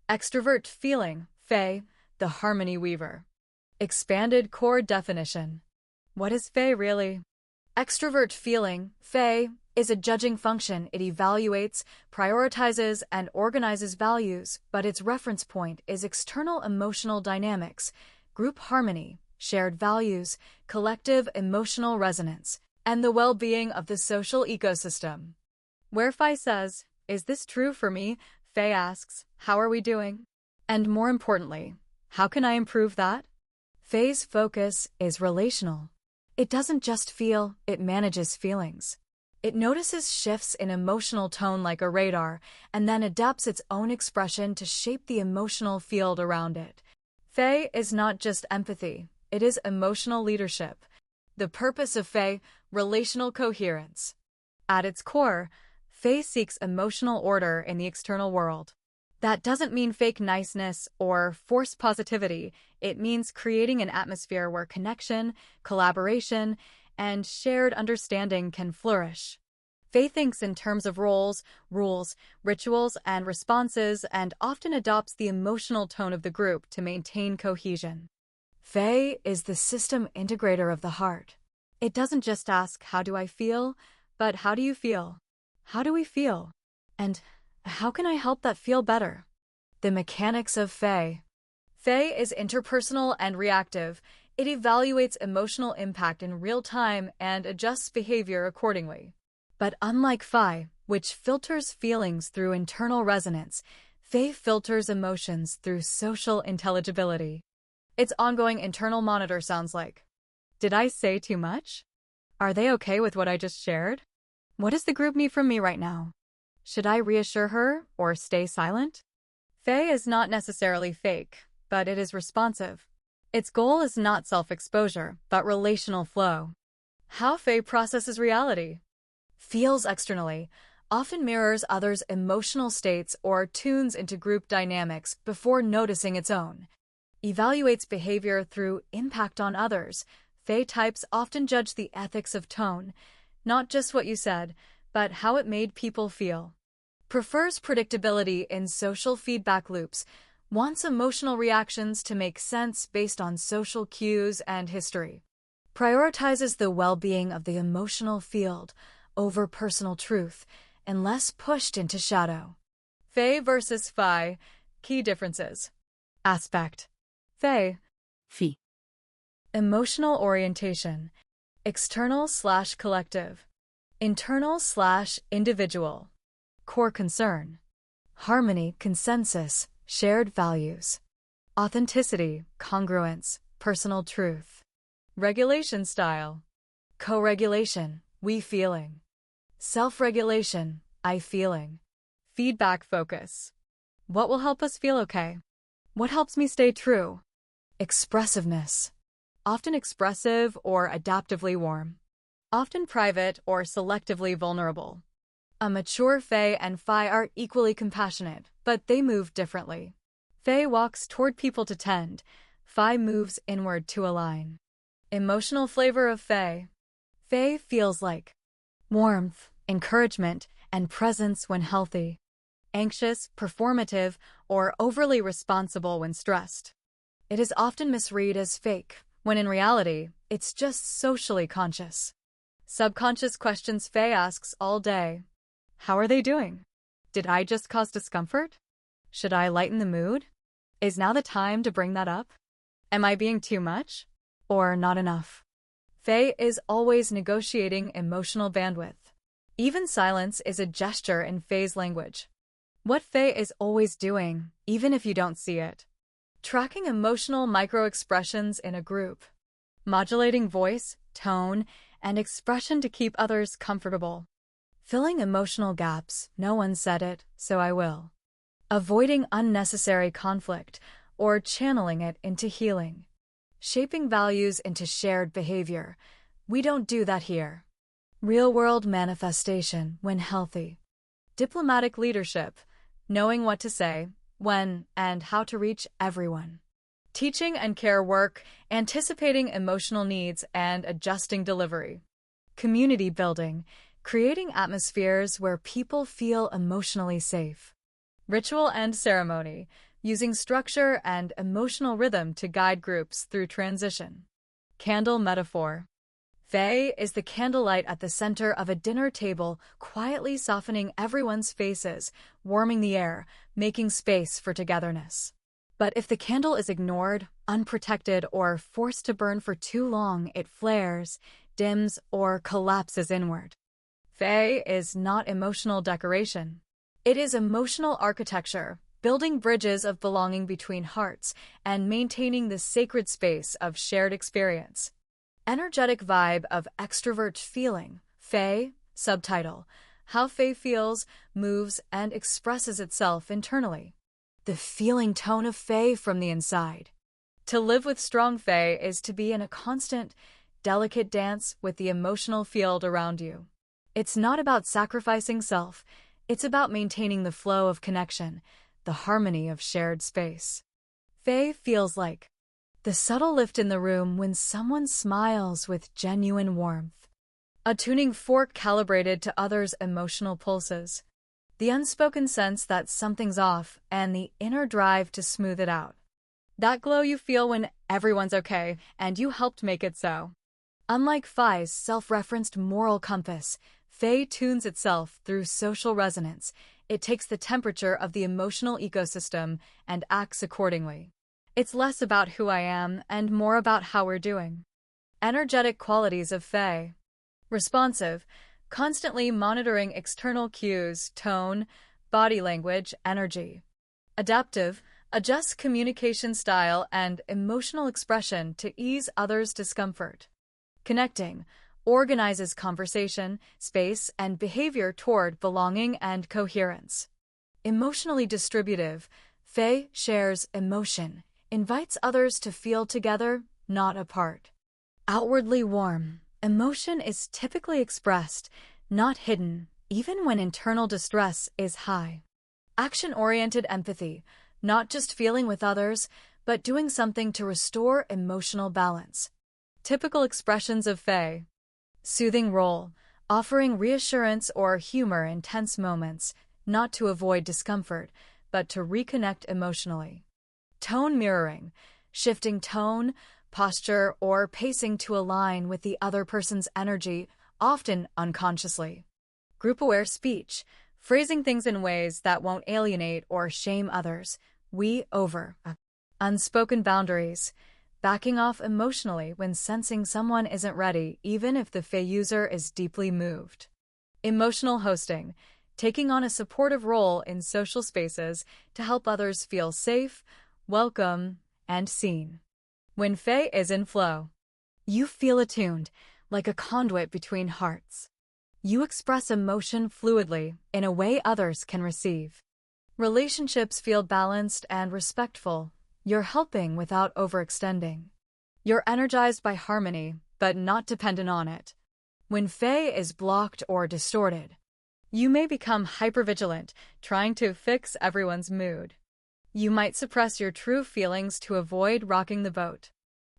Extrovert feeling, Fae, the harmony weaver. Expanded core definition. What is Fae really? Extrovert feeling, Fae, is a judging function. It evaluates, prioritizes, and organizes values, but its reference point is external emotional dynamics, group harmony, shared values, collective emotional resonance, and the well-being of the social ecosystem. Where Fae says, "Is this true for me?" Fae asks, "How are we doing?" And more importantly, how can I improve that? Fae's focus is relational. It doesn't just feel, it manages feelings. It notices shifts in emotional tone like a radar, and then adapts its own expression to shape the emotional field around it. Fae is not just empathy, it is emotional leadership. The purpose of Fae, relational coherence. At its core, Fae seeks emotional order in the external world. That doesn't mean fake niceness or forced positivity. It means creating an atmosphere where connection, collaboration, and shared understanding can flourish. Fae thinks in terms of roles, rules, rituals, and responses, and often adopts the emotional tone of the group to maintain cohesion. Fae is the system integrator of the heart. It doesn't just ask, "How do I feel?" but "How do you feel? How do we feel? And how can I help that feel better?" The mechanics of Fae. Fae is interpersonal and reactive. It evaluates emotional impact in real time and adjusts behavior accordingly. But unlike Fae, which filters feelings through internal resonance, Fae filters emotions through social intelligibility. Its ongoing internal monitor sounds like, "Did I say too much? Are they okay with what I just shared? What does the group need from me right now? Should I reassure her or stay silent?" Fae is not necessarily fake, but it is responsive. Its goal is not self-exposure, but relational flow. How Fae processes reality. Feels externally, often mirrors others' emotional states or tunes into group dynamics before noticing its own. Evaluates behavior through impact on others. Fae types often judge the ethics of tone, not just what you said, but how it made people feel. Prefers predictability in social feedback loops, wants emotional reactions to make sense based on social cues and history. Prioritizes the well-being of the emotional field over personal truth, unless pushed into shadow. Fae versus Phi. Key differences. Aspect. Fae. Phi. Emotional orientation. External/collective. Internal/individual. Core concern. Harmony, consensus, shared values. Authenticity, congruence, personal truth. Regulation style. Co-regulation, we feeling. Self-regulation, I feeling. Feedback focus. What will help us feel okay? What helps me stay true? Expressiveness. Often expressive or adaptively warm. Often private or selectively vulnerable. A mature Fae and Phi are equally compassionate, but they move differently. Fae walks toward people to tend. Phi moves inward to align. Emotional flavor of Fae. Fae feels like warmth, encouragement, and presence when healthy. Anxious, performative, or overly responsible when stressed. It is often misread as fake, when in reality, it's just socially conscious. Subconscious questions Fae asks all day. How are they doing? Did I just cause discomfort? Should I lighten the mood? Is now the time to bring that up? Am I being too much? Or not enough? Fae is always negotiating emotional bandwidth. Even silence is a gesture in Fae's language. What Fae is always doing, even if you don't see it. Tracking emotional micro-expressions in a group. Modulating voice, tone, and expression to keep others comfortable. Filling emotional gaps, no one said it, so I will. Avoiding unnecessary conflict, or channeling it into healing. Shaping values into shared behavior. We don't do that here. Real-world manifestation when healthy. Diplomatic leadership. Knowing what to say, when, and how to reach everyone. Teaching and care work, anticipating emotional needs and adjusting delivery. Community building. Creating atmospheres where people feel emotionally safe. Ritual and ceremony. using structure and emotional rhythm to guide groups through transition. Candle metaphor. Faye is the candlelight at the center of a dinner table, quietly softening everyone's faces, warming the air, making space for togetherness. But if the candle is ignored, unprotected, or forced to burn for too long, it flares, dims, or collapses inward. Faye is not emotional decoration. It is emotional architecture, building bridges of belonging between hearts and maintaining the sacred space of shared experience. Energetic vibe of extrovert feeling. Faye, subtitle, how Faye feels, moves, and expresses itself internally. The feeling tone of Faye from the inside. To live with strong Faye is to be in a constant, delicate dance with the emotional field around you. It's not about sacrificing self, it's about maintaining the flow of connection, the harmony of shared space. Faye feels like the subtle lift in the room when someone smiles with genuine warmth. A tuning fork calibrated to others' emotional pulses. The unspoken sense that something's off and the inner drive to smooth it out. That glow you feel when everyone's okay and you helped make it so. Unlike Faye's self-referenced moral compass, Faye tunes itself through social resonance. It takes the temperature of the emotional ecosystem and acts accordingly. It's less about who I am and more about how we're doing. Energetic qualities of Faye. Responsive, constantly monitoring external cues, tone, body language, energy. Adaptive, adjusts communication style and emotional expression to ease others' discomfort. Connecting, organizes conversation, space, and behavior toward belonging and coherence. Emotionally distributive, Faye shares emotion, invites others to feel together, not apart. Outwardly warm, emotion is typically expressed, not hidden, even when internal distress is high. Action-oriented empathy, not just feeling with others, but doing something to restore emotional balance. Typical expressions of Faye. Soothing role, offering reassurance or humor in tense moments, not to avoid discomfort, but to reconnect emotionally. Tone mirroring, shifting tone, posture, or pacing to align with the other person's energy, often unconsciously. Group-aware speech, phrasing things in ways that won't alienate or shame others. We over. Unspoken boundaries, backing off emotionally when sensing someone isn't ready, even if the Faye user is deeply moved. Emotional hosting, taking on a supportive role in social spaces to help others feel safe, welcome, and seen. When Faye is in flow, you feel attuned, like a conduit between hearts. You express emotion fluidly in a way others can receive. Relationships feel balanced and respectful. You're helping without overextending. You're energized by harmony, but not dependent on it. When Faye is blocked or distorted, you may become hypervigilant, trying to fix everyone's mood. You might suppress your true feelings to avoid rocking the boat.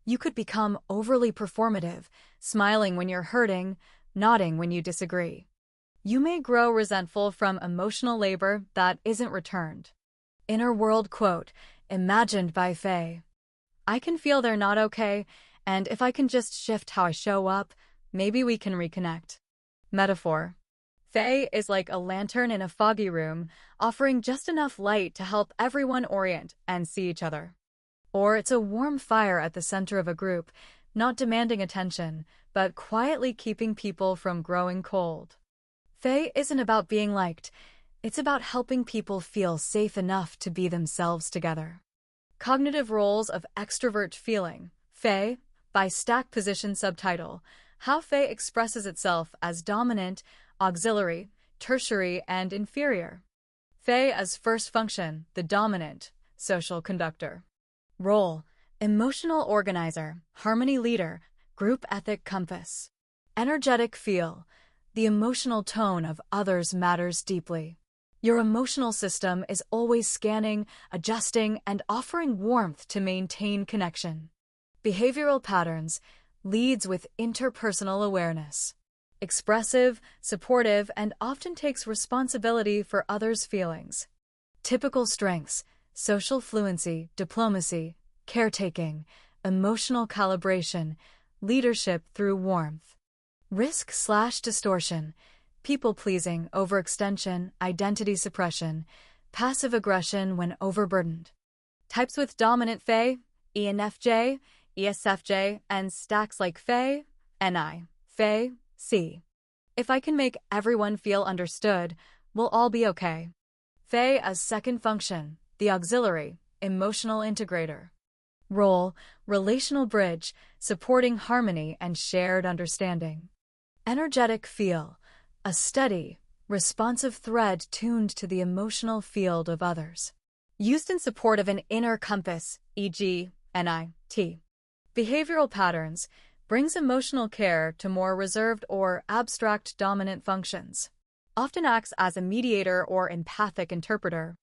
You could become overly performative, smiling when you're hurting, nodding when you disagree. You may grow resentful from emotional labor that isn't returned. Inner world quote, imagined by Faye. I can feel they're not okay, and if I can just shift how I show up, maybe we can reconnect. Metaphor. Faye is like a lantern in a foggy room, offering just enough light to help everyone orient and see each other. Or it's a warm fire at the center of a group, not demanding attention, but quietly keeping people from growing cold. Faye isn't about being liked, it's about helping people feel safe enough to be themselves together. Cognitive roles of extrovert feeling. Faye, by stack position subtitle, how Faye expresses itself as dominant, auxiliary, tertiary, and inferior. Faye as first function, the dominant, social conductor. Role, emotional organizer, harmony leader, group ethic compass. Energetic feel, the emotional tone of others matters deeply. Your emotional system is always scanning, adjusting, and offering warmth to maintain connection. Behavioral patterns, leads with interpersonal awareness. Expressive, supportive, and often takes responsibility for others' feelings. Typical strengths, social fluency, diplomacy, caretaking, emotional calibration, leadership through warmth. Risk/distortion, people-pleasing, overextension, identity suppression, passive aggression when overburdened. Types with dominant Fae, ENFJ, ESFJ, and stacks like Fae, NI, Fae, C. If I can make everyone feel understood, we'll all be okay. Fae as second function, the auxiliary, emotional integrator. Role, relational bridge, supporting harmony and shared understanding. Energetic feel, a steady, responsive thread tuned to the emotional field of others. Used in support of an inner compass, e.g., NIT. Behavioral patterns, brings emotional care to more reserved or abstract dominant functions. Often acts as a mediator or empathic interpreter.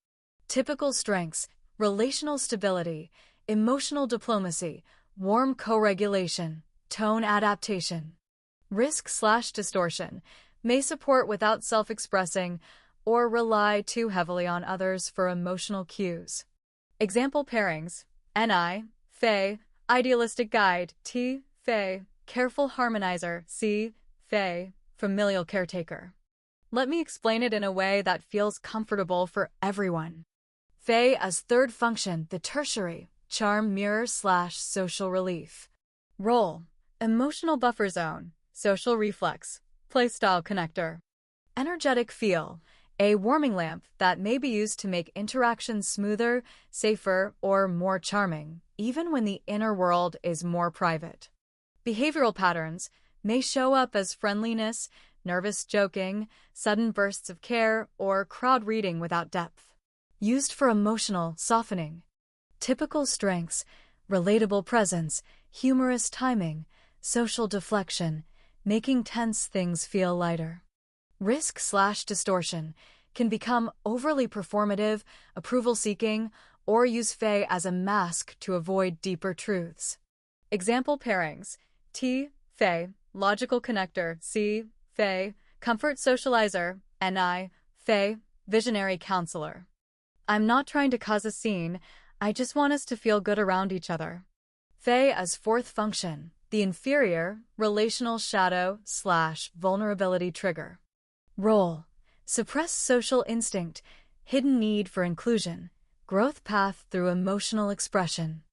Typical strengths, relational stability, emotional diplomacy, warm co-regulation, tone adaptation. Risk/distortion, may support without self-expressing or rely too heavily on others for emotional cues. Example pairings, NI, Fae, idealistic guide, T, Fae, careful harmonizer, C, Fae, familial caretaker. Let me explain it in a way that feels comfortable for everyone. Fae as third function, the tertiary, charm mirror/social relief. Role, emotional buffer zone, social reflex, playstyle connector. Energetic feel, a warming lamp that may be used to make interactions smoother, safer, or more charming, even when the inner world is more private. Behavioral patterns may show up as friendliness, nervous joking, sudden bursts of care, or crowd reading without depth. Used for emotional softening. Typical strengths, relatable presence, humorous timing, social deflection, making tense things feel lighter. Risk/distortion, can become overly performative, approval-seeking, or use Fae as a mask to avoid deeper truths. Example pairings, T, Fae, logical connector, C, Fae, comfort socializer, NI, Fae, visionary counselor. I'm not trying to cause a scene, I just want us to feel good around each other. Fae as fourth function, the inferior, relational shadow/vulnerability trigger. Role, suppress social instinct, hidden need for inclusion, growth path through emotional expression.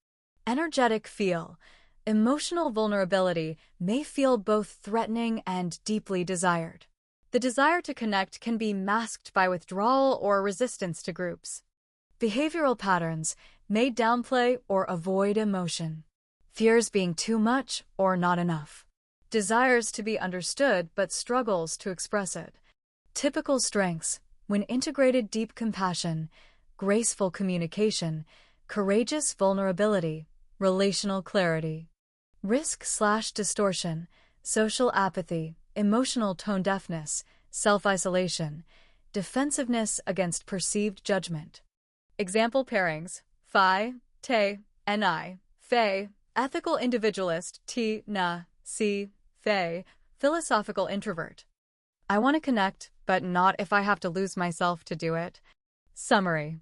Energetic feel, emotional vulnerability may feel both threatening and deeply desired. The desire to connect can be masked by withdrawal or resistance to groups. Behavioral patterns may downplay or avoid emotion. Fears being too much or not enough. Desires to be understood but struggles to express it. Typical strengths, when integrated deep compassion, graceful communication, courageous vulnerability, relational clarity. Risk/distortion, social apathy, emotional tone deafness, self-isolation, defensiveness against perceived judgment. Example pairings, Phi, Te, Ni, Fae, ethical individualist, T, Na, C, Fae, philosophical introvert. I want to connect, but not if I have to lose myself to do it. Summary.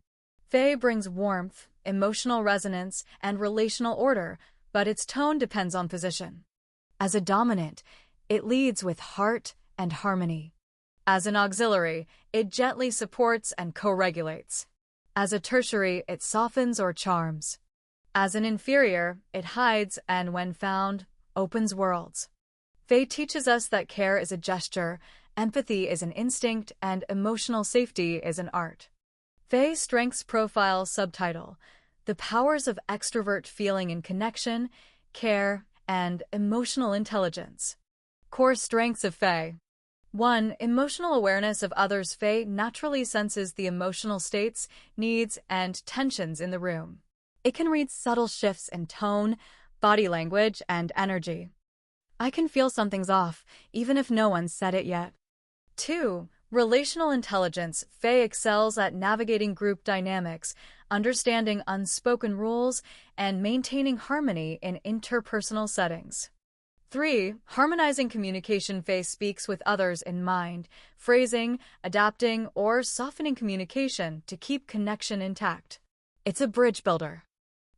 Fae brings warmth, emotional resonance, and relational order, but its tone depends on position. As a dominant, it leads with heart and harmony. As an auxiliary, it gently supports and co-regulates. As a tertiary, it softens or charms. As an inferior, it hides and, when found, opens worlds. Fae teaches us that care is a gesture, empathy is an instinct, and emotional safety is an art. Fae Strengths Profile Subtitle: The Powers of Extrovert Feeling in Connection, Care, and Emotional Intelligence. Core Strengths of Fae. 1. Emotional awareness of others. Fae naturally senses the emotional states, needs, and tensions in the room. It can read subtle shifts in tone, body language, and energy. I can feel something's off, even if no one said it yet. 2. Relational intelligence. Fae excels at navigating group dynamics, understanding unspoken rules, and maintaining harmony in interpersonal settings. 3. Harmonizing communication. Fae speaks with others in mind, phrasing, adapting, or softening communication to keep connection intact. It's a bridge builder.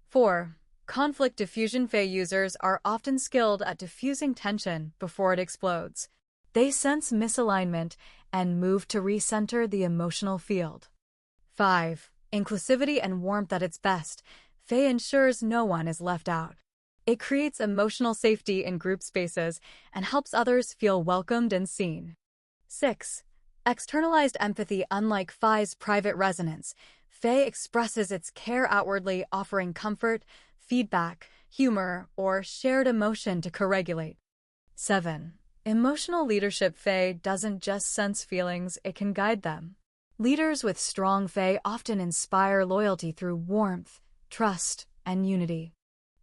4. Conflict diffusion Fae users are often skilled at diffusing tension before it explodes. They sense misalignment and move to recenter the emotional field. 5. Inclusivity and warmth at its best. Fae ensures no one is left out. It creates emotional safety in group spaces and helps others feel welcomed and seen. 6. Externalized empathy. Unlike Fae's private resonance, Fae expresses its care outwardly, offering comfort, feedback, humor, or shared emotion to co-regulate. 7. Emotional leadership Fae doesn't just sense feelings, it can guide them. Leaders with strong Fae often inspire loyalty through warmth, trust, and unity.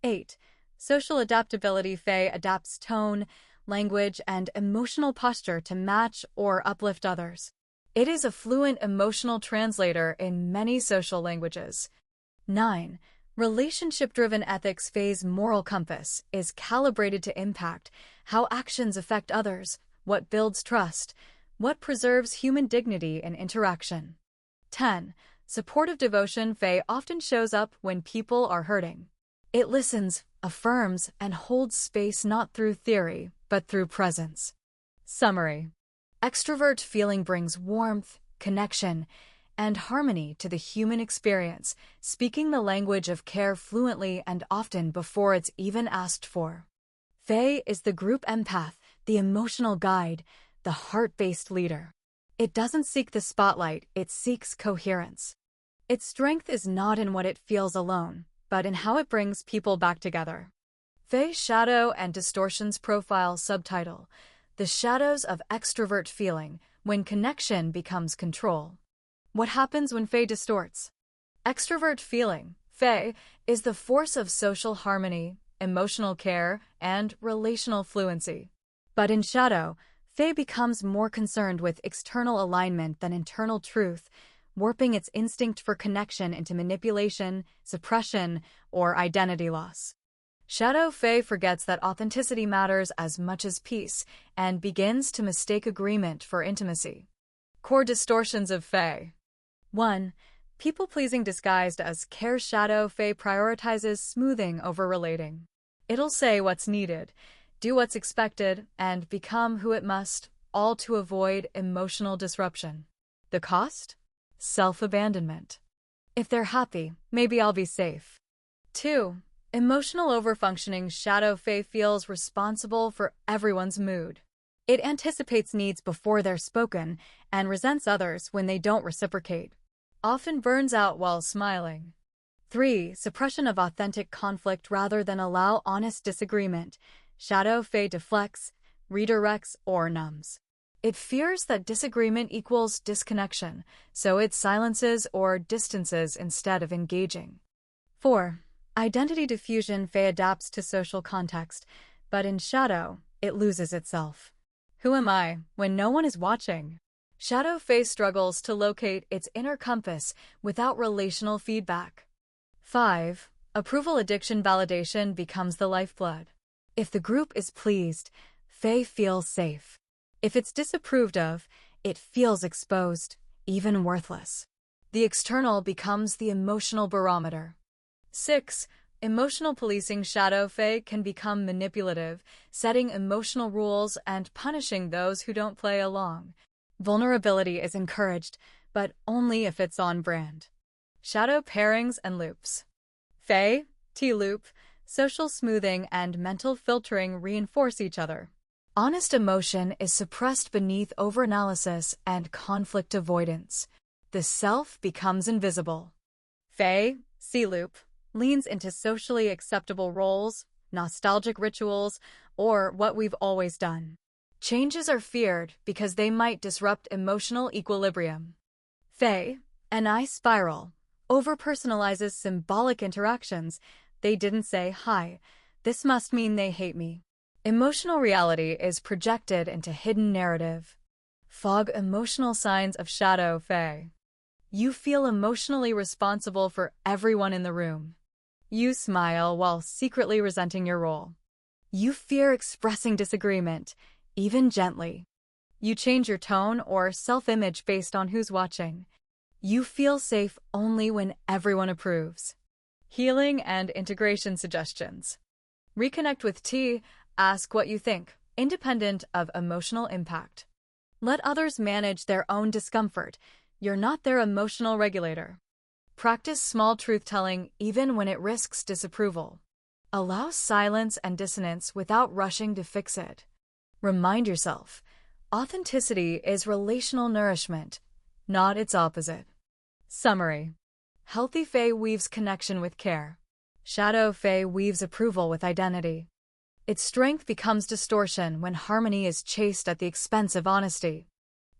8. Social adaptability Fae adapts tone, language, and emotional posture to match or uplift others. It is a fluent emotional translator in many social languages. 9. Relationship-driven ethics Fae's moral compass is calibrated to impact how actions affect others, what builds trust, what preserves human dignity in interaction. 10. Supportive devotion Fae often shows up when people are hurting. It listens, affirms, and holds space not through theory, but through presence. Summary. Extrovert feeling brings warmth, connection, and harmony to the human experience, speaking the language of care fluently and often before it's even asked for. Fae is the group empath, the emotional guide, the heart-based leader. It doesn't seek the spotlight, it seeks coherence. Its strength is not in what it feels alone, but in how it brings people back together. Fae Shadow and Distortions Profile Subtitle: The Shadows of Extrovert Feeling, When Connection Becomes Control. What happens when Fae distorts? Extrovert feeling, Fae, is the force of social harmony, emotional care, and relational fluency. But in shadow, Fae becomes more concerned with external alignment than internal truth, warping its instinct for connection into manipulation, suppression, or identity loss. Shadow Fae forgets that authenticity matters as much as peace and begins to mistake agreement for intimacy. Core distortions of Fae. 1. People-pleasing disguised as care. Shadow Fae prioritizes smoothing over relating. It'll say what's needed, do what's expected, and become who it must, all to avoid emotional disruption. The cost? Self-abandonment. If they're happy, maybe I'll be safe. 2. Emotional overfunctioning. Shadow Fae feels responsible for everyone's mood. It anticipates needs before they're spoken and resents others when they don't reciprocate. Often burns out while smiling. 3. Suppression of authentic conflict rather than allow honest disagreement. Shadow Fae deflects, redirects, or numbs. It fears that disagreement equals disconnection, so it silences or distances instead of engaging. 4. Identity diffusion. Fae adapts to social context, but in shadow, it loses itself. Who am I when no one is watching? Shadow Fae struggles to locate its inner compass without relational feedback. 5. Approval addiction. Validation becomes the lifeblood. If the group is pleased, Fae feels safe. If it's disapproved of, it feels exposed, even worthless. The external becomes the emotional barometer. 6. Emotional policing. Shadow Fae can become manipulative, setting emotional rules and punishing those who don't play along. Vulnerability is encouraged, but only if it's on brand. Shadow pairings and loops. Fae, T-loop, social smoothing and mental filtering reinforce each other. Honest emotion is suppressed beneath overanalysis and conflict avoidance. The self becomes invisible. Fae, C-loop, leans into socially acceptable roles, nostalgic rituals, or what we've always done. Changes are feared because they might disrupt emotional equilibrium. Fae, an I spiral, overpersonalizes symbolic interactions. They didn't say, hi, this must mean they hate me. Emotional reality is projected into hidden narrative. Fog. Emotional signs of Shadow Fae. You feel emotionally responsible for everyone in the room. You smile while secretly resenting your role. You fear expressing disagreement, even gently. You change your tone or self-image based on who's watching. You feel safe only when everyone approves. Healing and integration suggestions. Reconnect with T. Ask what you think, independent of emotional impact. Let others manage their own discomfort. You're not their emotional regulator. Practice small truth-telling even when it risks disapproval. Allow silence and dissonance without rushing to fix it. Remind yourself, authenticity is relational nourishment, not its opposite. Summary. Healthy Fae weaves connection with care. Shadow Fae weaves approval with identity. Its strength becomes distortion when harmony is chased at the expense of honesty.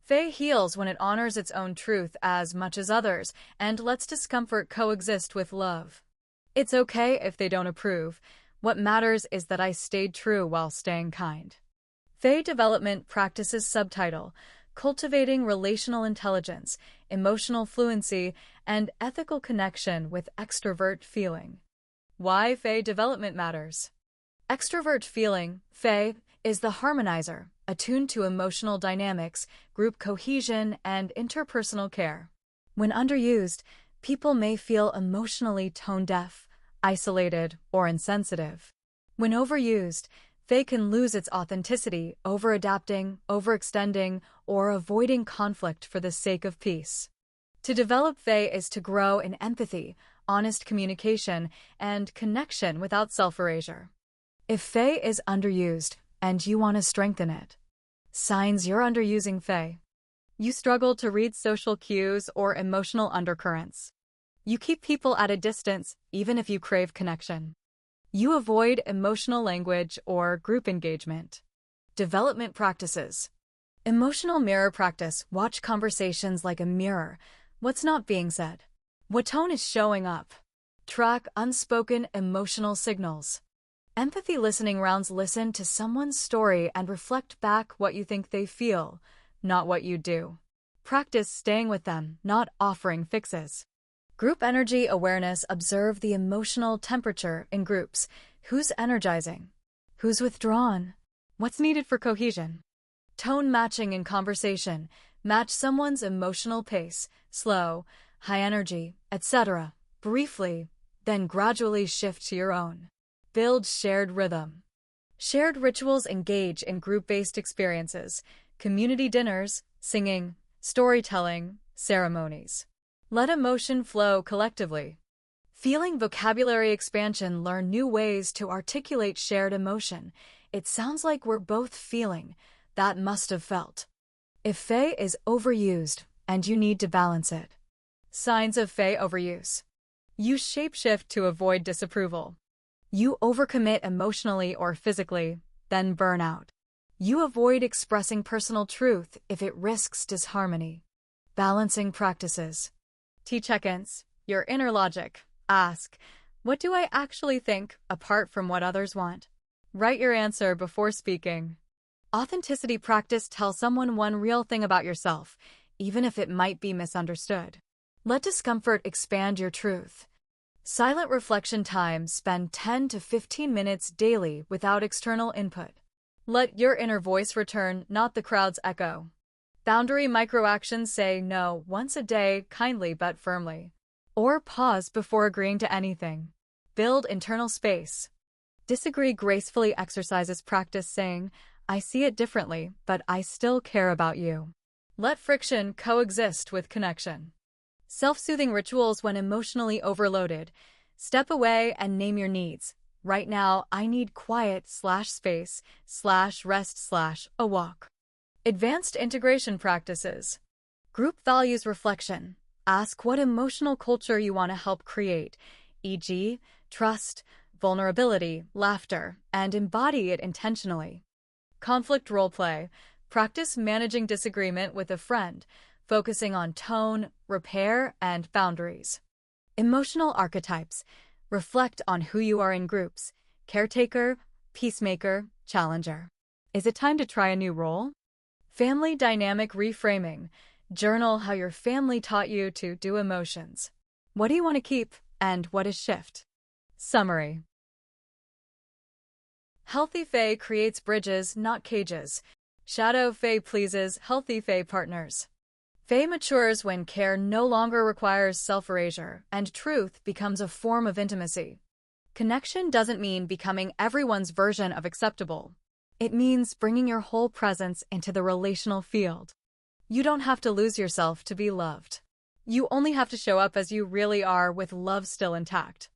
Fae heals when it honors its own truth as much as others and lets discomfort coexist with love. It's okay if they don't approve. What matters is that I stayed true while staying kind. Fae development practices subtitle, cultivating relational intelligence, emotional fluency, and ethical connection with extrovert feeling. Why Fae development matters. Extrovert feeling, Fae, is the harmonizer, attuned to emotional dynamics, group cohesion, and interpersonal care. When underused, people may feel emotionally tone-deaf, isolated, or insensitive. When overused, Fae can lose its authenticity, over-adapting, overextending, or avoiding conflict for the sake of peace. To develop Fae is to grow in empathy, honest communication, and connection without self-erasure. If Fae is underused, and you want to strengthen it. Signs you're underusing Fae. You struggle to read social cues or emotional undercurrents. You keep people at a distance, even if you crave connection. You avoid emotional language or group engagement. Development practices. Emotional mirror practice. Watch conversations like a mirror. What's not being said? What tone is showing up? Track unspoken emotional signals. Empathy listening rounds. Listen to someone's story and reflect back what you think they feel, not what you do. Practice staying with them, not offering fixes. Group energy awareness. Observe the emotional temperature in groups. Who's energizing? Who's withdrawn? What's needed for cohesion? Tone matching in conversation. Match someone's emotional pace, slow, high energy, etc. briefly, then gradually shift to your own. Build shared rhythm. Shared rituals. Engage in group-based experiences, community dinners, singing, storytelling, ceremonies. Let emotion flow collectively. Feeling vocabulary expansion. Learn new ways to articulate shared emotion. It sounds like we're both feeling. That must have felt. If Fae is overused, and you need to balance it. Signs of Fae overuse. You shapeshift to avoid disapproval. You overcommit emotionally or physically, then burn out. You avoid expressing personal truth if it risks disharmony. Balancing practices. T-check-ins, your inner logic. Ask, what do I actually think, apart from what others want? Write your answer before speaking. Authenticity practice. Tell someone one real thing about yourself, even if it might be misunderstood. Let discomfort expand your truth. Silent reflection time. Spend 10 to 15 minutes daily without external input. Let your inner voice return, not the crowd's echo. Boundary microactions. Say no once a day, kindly but firmly. Or pause before agreeing to anything. Build internal space. Disagree gracefully. Exercises. Practice saying, I see it differently, but I still care about you. Let friction coexist with connection. Self-soothing rituals. When emotionally overloaded, step away and name your needs. Right now, I need quiet/space/rest/a walk. Advanced integration practices. Group values reflection. Ask what emotional culture you want to help create, e.g., trust, vulnerability, laughter, and embody it intentionally. Conflict roleplay. Practice managing disagreement with a friend, focusing on tone, repair, and boundaries. Emotional archetypes. Reflect on who you are in groups: caretaker, peacemaker, challenger. Is it time to try a new role? Family dynamic reframing. Journal how your family taught you to do emotions. What do you want to keep, and what is shift? Summary. Healthy Fae creates bridges, not cages. Shadow Fae pleases healthy Fae partners. Faye matures when care no longer requires self-erasure and truth becomes a form of intimacy. Connection doesn't mean becoming everyone's version of acceptable. It means bringing your whole presence into the relational field. You don't have to lose yourself to be loved. You only have to show up as you really are with love still intact.